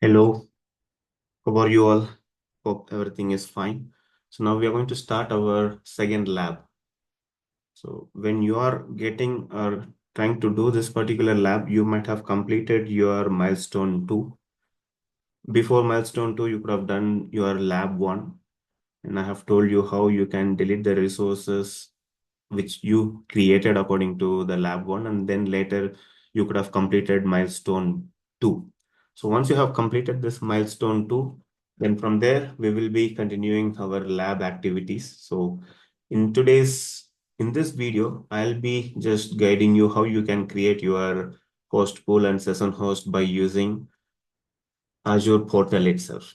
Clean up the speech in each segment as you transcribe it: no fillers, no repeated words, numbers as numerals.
Hello, how are you all? Hope everything is fine. So now we are going to start our second lab. So when you are getting or trying to do this particular lab, you might have completed your milestone 2. Before milestone 2, you could have done your lab 1, and I have told you how you can delete the resources which you created according to the lab 1, and then later you could have completed milestone 2. So once you have completed this milestone 2, then from there we will be continuing our lab activities. So in this video, I'll be just guiding you how you can create your host pool and session host by using Azure portal itself.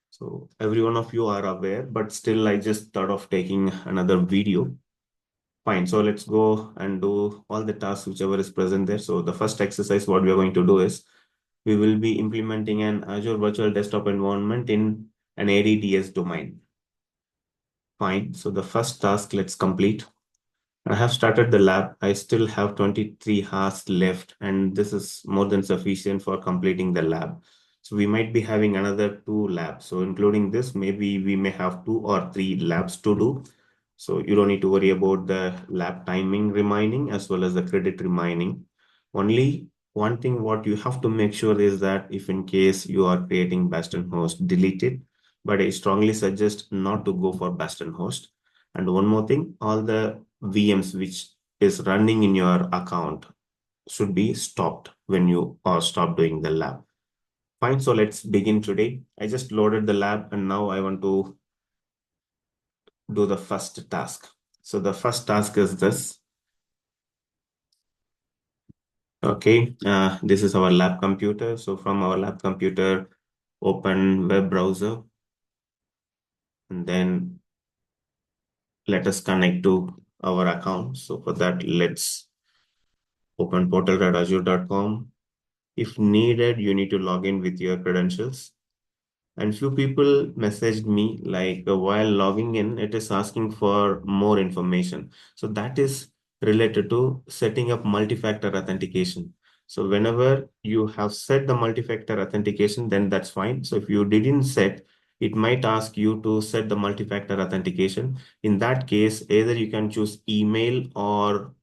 So every one of you are aware, but still I just thought of taking another video. Fine. So let's go and do all the tasks whichever is present there. So the first exercise, what we are going to do is we will be implementing an Azure Virtual Desktop environment in an ADDS domain. Fine. So the first task, let's complete. I have started the lab. I still have 23 hours left, and this is more than sufficient for completing the lab. So we might be having another 2 labs. So including this, maybe we may have 2 or 3 labs to do. So you don't need to worry about the lab timing remaining as well as the credit remaining. Only one thing what you have to make sure is that if in case you are creating Bastion host, delete it. But I strongly suggest not to go for Bastion host. And one more thing, all the VMs which is running in your account should be stopped when you or stop doing the lab. Fine, so let's begin today. I just loaded the lab and now I want to do the first task. So the first task is this. Okay, this is our lab computer. So from our lab computer, open web browser and then let us connect to our account. So for that, let's open portal.azure.com. If needed, you need to log in with your credentials. And few people messaged me like while logging in, it is asking for more information. So that is related to setting up multi-factor authentication. So whenever you have set the multi-factor authentication, then that's fine. So if you didn't set, it might ask you to set the multi-factor authentication. In that case, either you can choose email or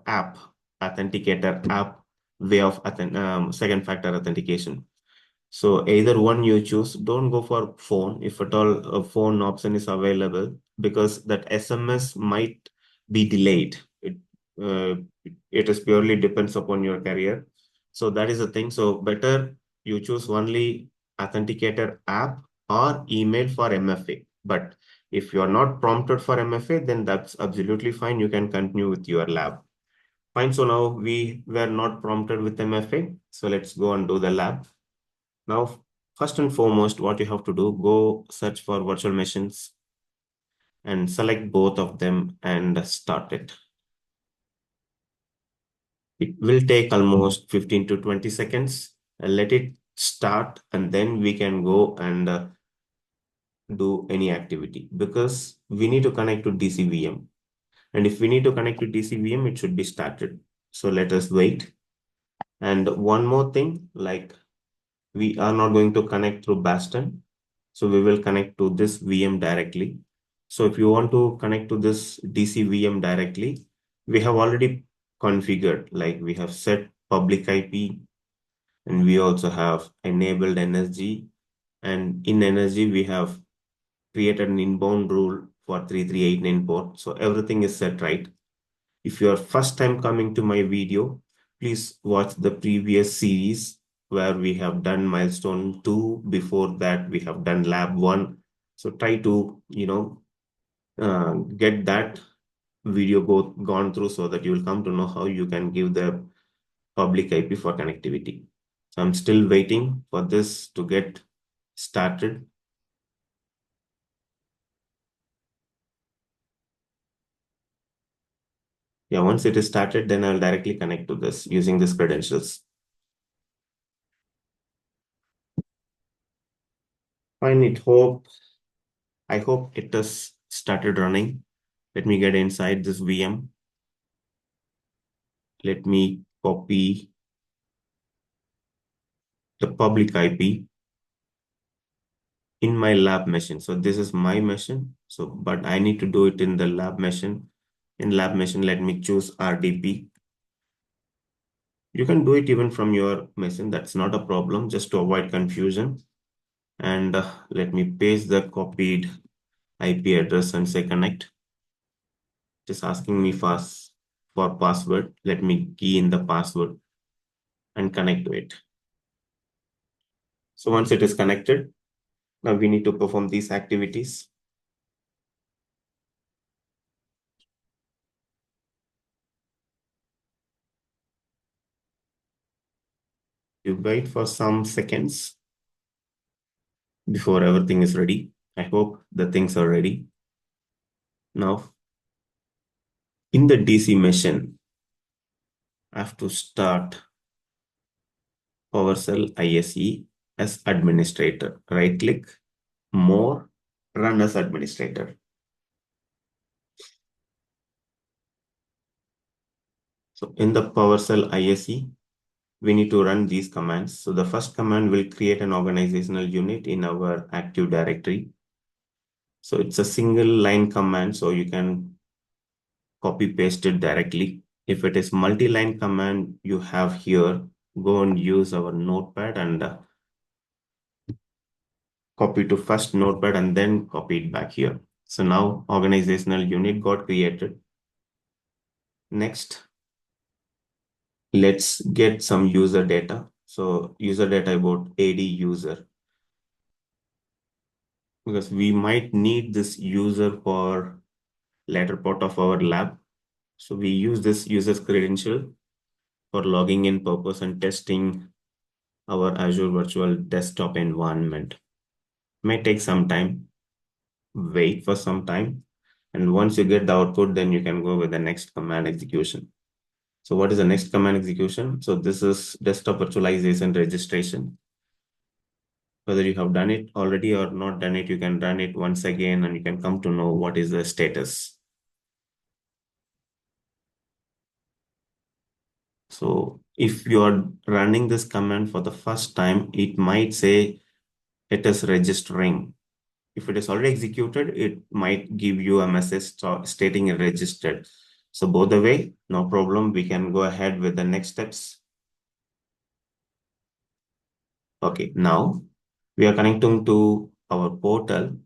app authenticator app way of second factor authentication. So either one you choose, don't go for phone if at all a phone option is available because that SMS might be delayed. Uh, it is purely depends upon your career. So that is the thing. So better you choose only authenticator app or email for MFA. But if you are not prompted for MFA, then that's absolutely fine. You can continue with your lab. Fine. So now we were not prompted with MFA. So let's go and do the lab. Now, first and foremost, what you have to do, go search for virtual machines and select both of them and start it. It will take almost 15 to 20 seconds. Let it start and then we can go and do any activity because we need to connect to DCVM. And if we need to connect to DCVM, it should be started. So let us wait. And one more thing, like we are not going to connect through Bastion. So we will connect to this VM directly. So if you want to connect to this DC VM directly, we have already configured, like we have set public IP and we also have enabled NSG. And in NSG, we have created an inbound rule for 3389 port. So everything is set right. If you are first time coming to my video, please watch the previous series where we have done milestone 2. Before that, we have done lab 1. So try to, get that video gone through so that you will come to know how you can give the public IP for connectivity. So I'm still waiting for this to get started. Yeah, once it is started, then I'll directly connect to this using these credentials. Fine, I hope it has started running. Let me get inside this VM. Let me copy the public IP in my lab machine. So this is my machine. So, but I need to do it in the lab machine. In lab machine, let me choose RDP. You can do it even from your machine. That's not a problem, just to avoid confusion. And let me paste the copied IP address and say connect. Just asking me for password. Let me key in the password and connect to it. So once it is connected, now we need to perform these activities. You wait for some seconds before everything is ready. I hope the things are ready. Now, in the DC machine, I have to start PowerShell ISE as administrator. Right click, more, run as administrator. So in the PowerShell ISE, we need to run these commands. So the first command will create an organizational unit in our Active Directory. So it's a single line command, so you can copy paste it directly. If it is multi-line command you have here, go and use our notepad and copy to first notepad and then copy it back here. So now organizational unit got created. Next, let's get some user data. So user data about AD user, because we might need this user for later part of our lab. So we use this user's credential for logging in purpose and testing our Azure Virtual Desktop environment. May take some time, wait for some time. And once you get the output, then you can go with the next command execution. So what is the next command execution? So this is desktop virtualization registration. Whether you have done it already or not done it, you can run it once again and you can come to know what is the status. So if you are running this command for the first time, it might say it is registering. If it is already executed, it might give you a message stating it registered. So both the way, no problem. We can go ahead with the next steps. Okay, now we are connecting to our portal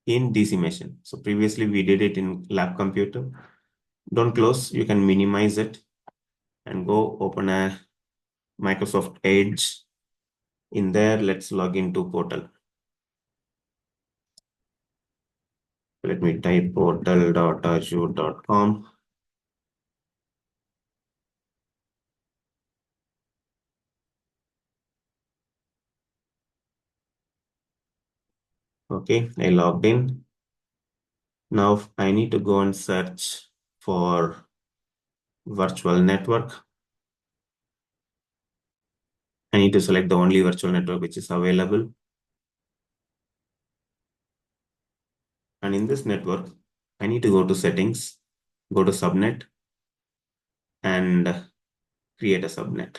in DC machine. So previously we did it in lab computer. Don't close, you can minimize it and go open a Microsoft Edge. In there, let's log into portal. Let me type portal.azure.com. Okay, I logged in. Now I need to go and search for virtual network. I need to select the only virtual network which is available. And in this network, I need to go to settings, go to subnet and create a subnet.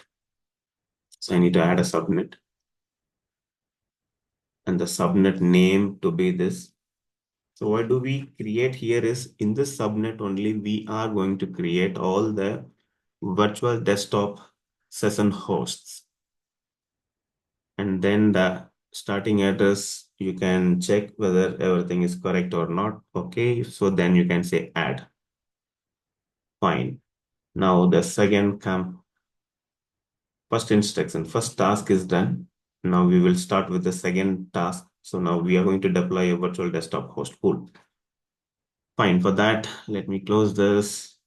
So I need to add a subnet and the subnet name to be this. So what do we create here is in this subnet only, we are going to create all the virtual desktop session hosts. And then the starting address, you can check whether everything is correct or not. Okay, so then you can say add. Fine. Now the second first instruction, first task is done. Now we will start with the second task. So now we are going to deploy a virtual desktop host pool. Fine, for that, let me close this.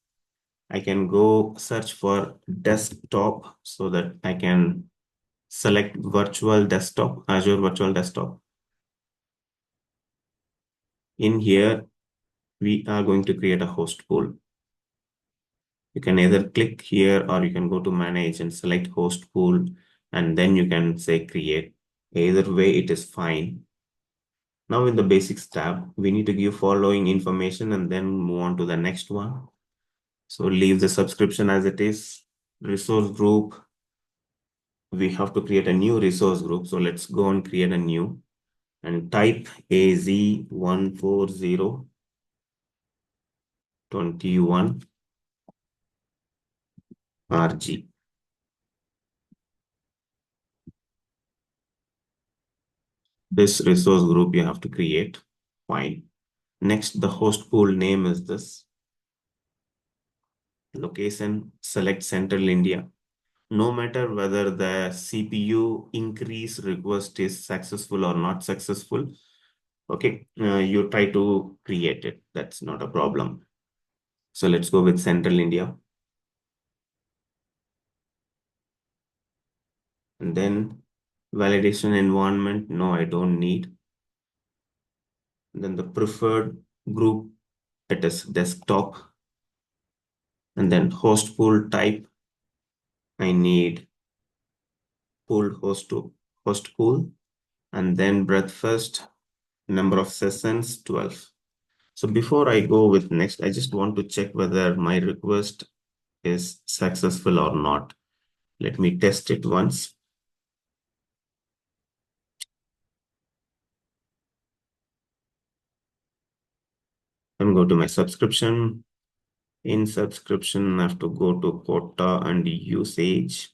I can go search for desktop so that I can select virtual desktop, Azure Virtual Desktop. In here, we are going to create a host pool. You can either click here or you can go to manage and select host pool and then you can say create. Either way, it is fine. Now in the basics tab, we need to give following information and then move on to the next one. So leave the subscription as it is, resource group, we have to create a new resource group. So let's go and create a new and type AZ14021 RG. This resource group you have to create. Fine. Next, the host pool name is this. Location, select Central India. No matter whether the CPU increase request is successful or not successful, okay, you try to create it. That's not a problem. So let's go with Central India. And then validation environment, no, I don't need. And then the preferred group, it is desktop. And then host pool type, I need pooled host pool. And then breadth-first, number of sessions, 12. So before I go with next, I just want to check whether my request is successful or not. Let me test it once. I'm going to my subscription. In subscription, I have to go to quota and usage.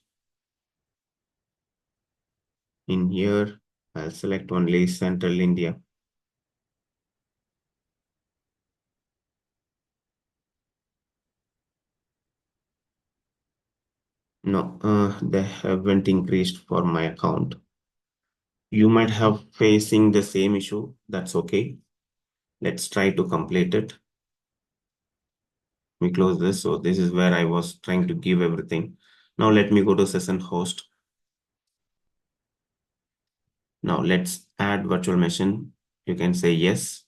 In here, I'll select only Central India. No, they haven't increased for my account. You might have facing the same issue. That's okay. Let's try to complete it. We close this. So this is where I was trying to give everything. Now let me go to session host. Now let's add virtual machine. You can say yes.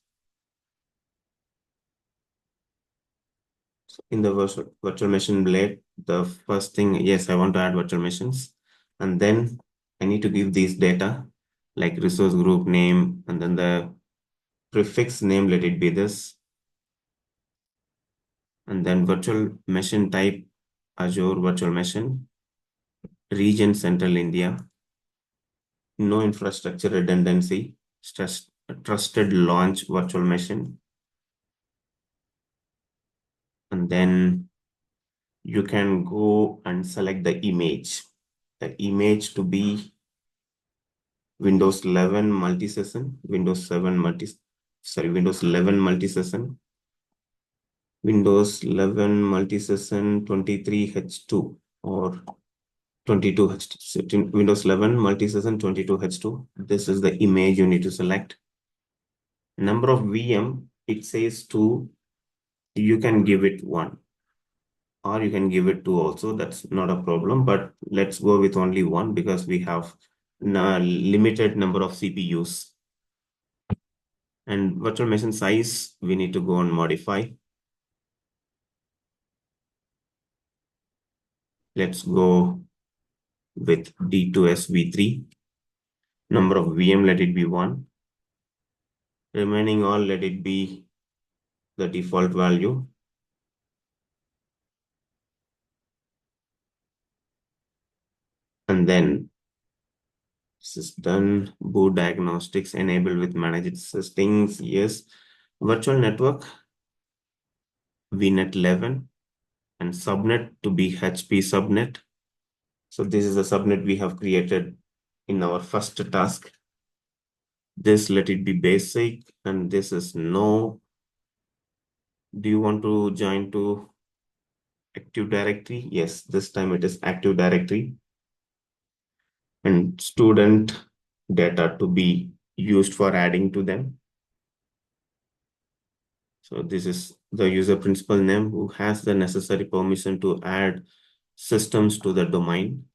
So in the virtual machine blade, the first thing, yes, I want to add virtual machines. And then I need to give these data like resource group name, and then the prefix name, let it be this. And then virtual machine type, Azure virtual machine, region Central India, no infrastructure redundancy, trusted launch virtual machine. And then you can go and select the image to be Windows 11 multi-session, Windows 11 multi-session, Windows 11 multi-session 23H2 or 22H2, Windows 11 multi-session 22H2. This is the image you need to select. Number of VM, it says 2, you can give it 1 or you can give it 2 also, that's not a problem, but let's go with only 1 because we have a limited number of CPUs. And virtual machine size, we need to go and modify. Let's go with D2S V3. Number of VM, let it be 1. Remaining all, let it be the default value. And then this is done. Boot diagnostics enabled with managed systems. Yes. Virtual network, VNet 11 and subnet to be HP subnet. So this is a subnet we have created in our first task. This let it be basic and this is no. Do you want to join to Active Directory? Yes, this time it is Active Directory. And student data to be used for adding to them. So this is the user principal name who has the necessary permission to add systems to the domain.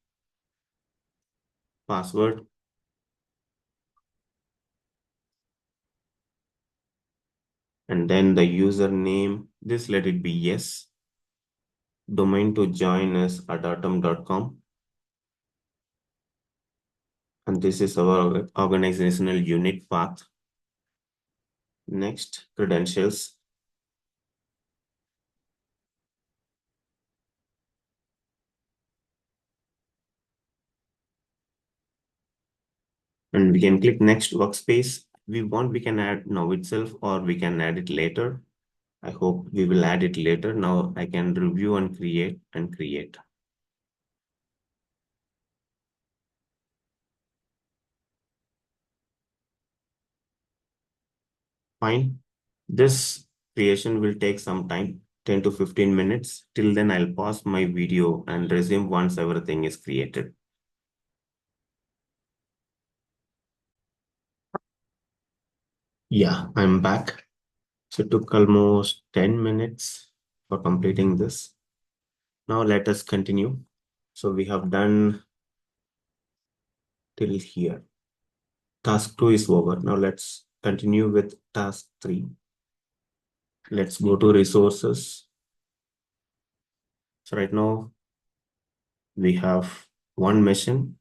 Password. And then the username, this let it be yes. Domain to join is adatum.com. And this is our organizational unit path. Next, credentials. And we can click next workspace. We can add now itself, or we can add it later. I hope we will add it later. Now I can review and create. Fine. This creation will take some time, 10 to 15 minutes. Till then, I'll pause my video and resume once everything is created. Yeah, I'm back. So it took almost 10 minutes for completing this. Now let us continue. So we have done till here. Task 2 is over. Now let's continue with task 3. Let's go to resources. So right now we have one machine.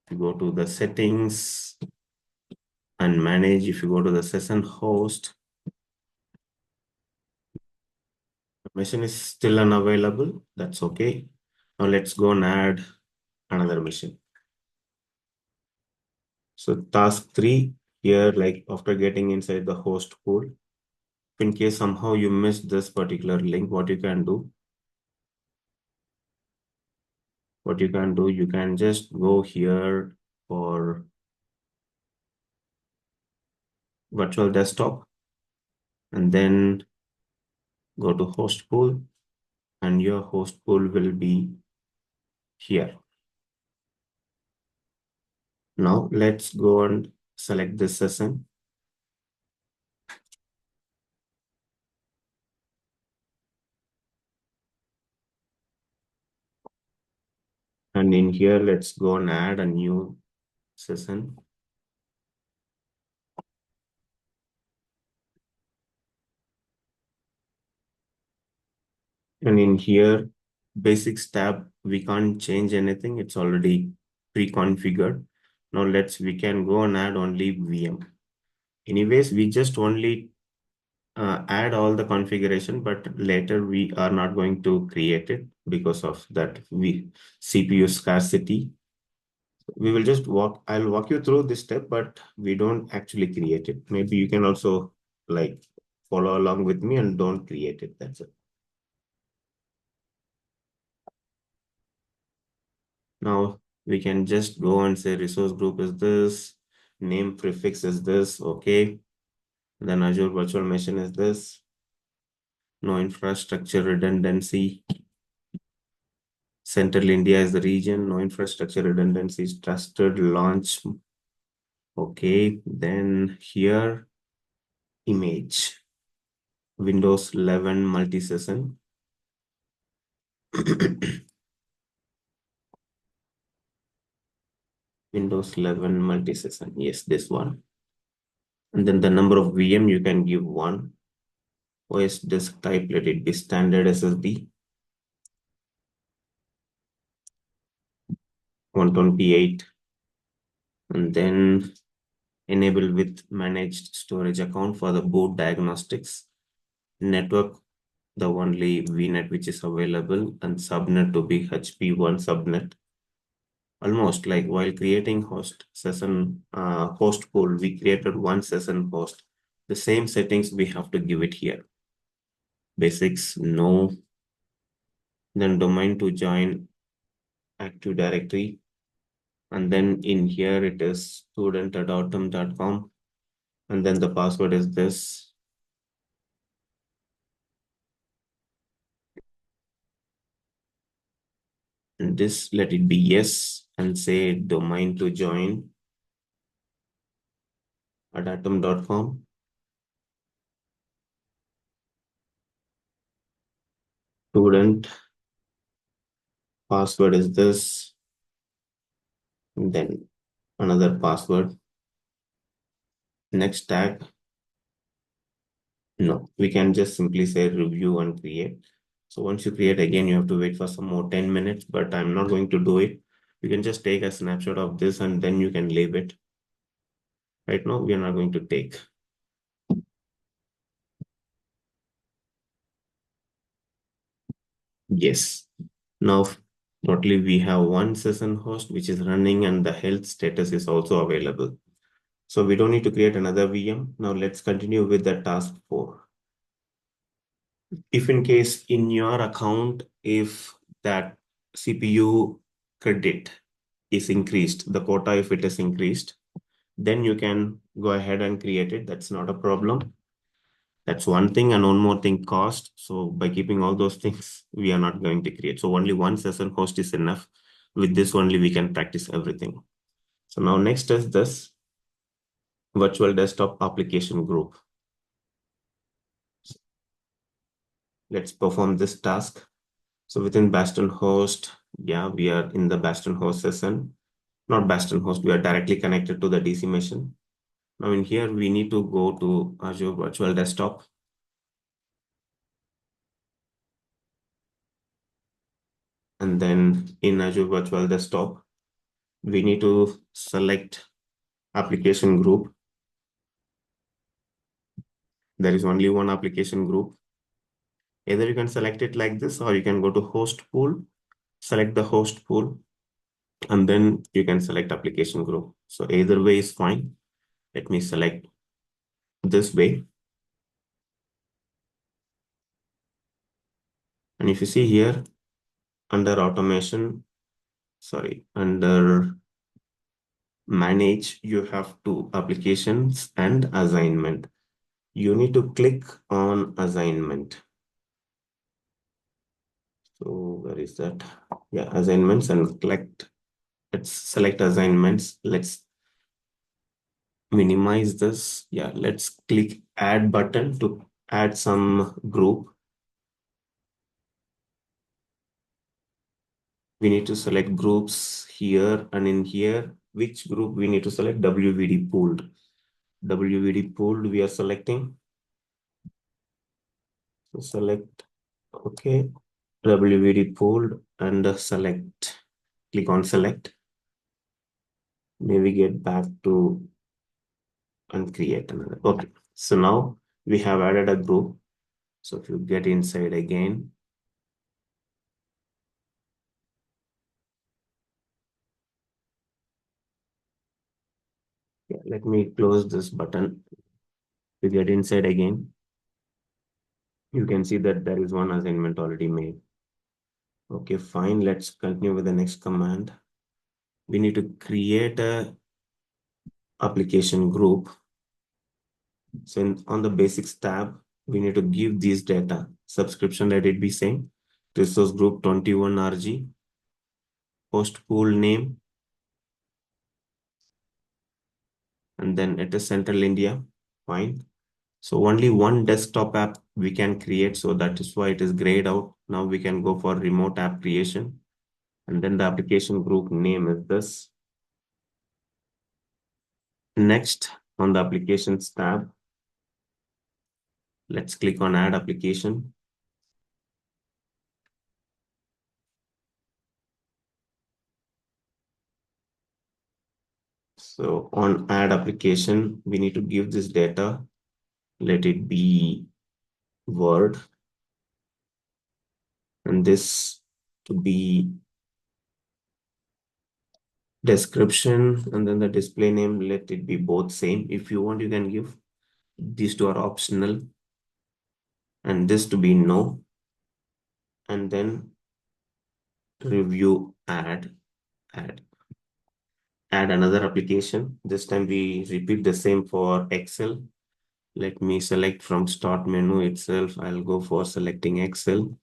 You go to the settings and manage. If you go to the session host, the machine is still unavailable. That's okay. Now let's go and add another machine. So task 3 here, like after getting inside the host pool, in case somehow you missed this particular link, what you can do, you can just go here for virtual desktop and then go to host pool, and your host pool will be here. Now let's go and select this session. And in here, let's go and add a new session. And in here, basics tab, we can't change anything. It's already pre-configured. Now we can go and add only VM. Anyways, we just only add all the configuration, but later we are not going to create it because of that CPU scarcity. We will just I'll walk you through this step, but we don't actually create it. Maybe you can also like follow along with me and don't create it. That's it. Now we can just go and say resource group is this, name prefix is this, okay. Then Azure Virtual Machine is this, no infrastructure redundancy. Central India is the region, no infrastructure redundancy is trusted launch. Okay, then here, image, Windows 11 multi-session. Windows 11 multi-session, yes, this one. And then the number of VM you can give 1. OS disk type, let it be standard SSD. 128. And then enable with managed storage account for the boot diagnostics. Network, the only VNet which is available, and subnet to be HP1 subnet. Almost like while creating host pool, we created one session host. The same settings we have to give it here. Basics, no. Then domain to join Active Directory. And then in here it is student@autumn.com. And then the password is this. And this, let it be yes, and say domain to join at atom.com. Student password is this. And then another password. Next tag. No, we can just simply say review and create. So once you create again, you have to wait for some more 10 minutes, but I'm not going to do it. You can just take a snapshot of this and then you can leave it. Right now, we are not going to take. Yes. Now Totally, we have one session host which is running and the health status is also available. So we don't need to create another VM. Now let's continue with the task 4. If in case in your account, if that CPU credit is increased, the quota, if it is increased, then you can go ahead and create it. That's not a problem. That's one thing. And one more thing, cost. So by keeping all those things, we are not going to create. So only one session host is enough. With this only, we can practice everything. So now next is this virtual desktop application group. Let's perform this task. So within Bastion host, yeah, we are in the Bastion host session. Not Bastion host, we are directly connected to the DC machine. Now in here, we need to go to Azure Virtual Desktop. And then in Azure Virtual Desktop, we need to select application group. There is only one application group. Either you can select it like this, or you can go to host pool, select the host pool, and then you can select application group. So either way is fine. Let me select this way. And if you see here, under automation, under manage, you have two applications and assignment. You need to click on assignment. So where is that? Yeah, assignments, and let's select assignments. Let's minimize this. Yeah, let's click add button to add some group. We need to select groups here, and in here, which group we need to select? WVD pooled. WVD pooled we are selecting. So select, okay, WVD pooled and select, click on select. Navigate back to and create another. Okay, so now we have added a group. So if you get inside again, yeah, let me close this button. To get inside again, you can see that there is one assignment already made. Okay, fine. Let's continue with the next command. We need to create a application group. So on the basics tab, we need to give these data. Subscription, let it be same. Resource group 21 RG. Host pool name. And then it is Central India. Fine. So only one desktop app we can create. So that is why it is grayed out. Now we can go for remote app creation. And then the application group name is this. Next, on the applications tab, let's click on add application. So on add application, we need to give this data. Let it be Word. And this to be description. And then the display name, let it be both same. If you want, you can give. These two are optional. And this to be no. And then review add. Add another application. This time we repeat the same for Excel. Let me select from start menu itself. I'll go for selecting Excel.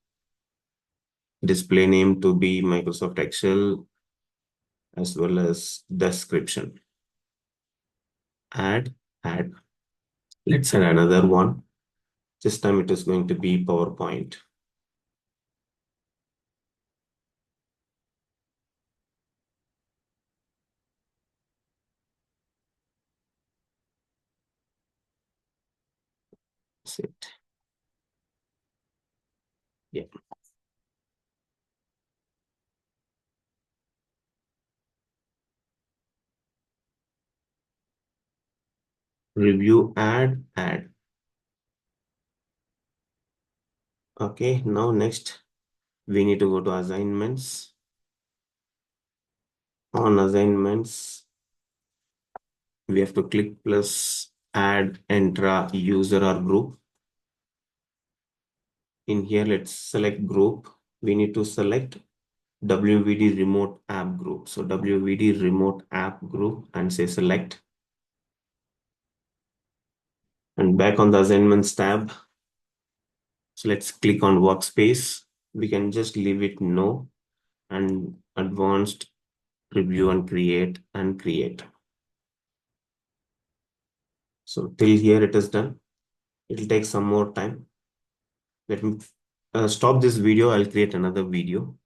Display name to be Microsoft Excel as well as description. Add. Let's add another one. This time it is going to be PowerPoint. That's it. Yeah. Review add. Okay, now next we need to go to assignments. On assignments, we have to click plus add intra user or group. In here, let's select group. We need to select WVD remote app group. So WVD remote app group and say select. And back on the assignments tab, so let's click on workspace. We can just leave it no and advanced review and create. So till here it is done. It will take some more time. Let me stop this video. I'll create another video.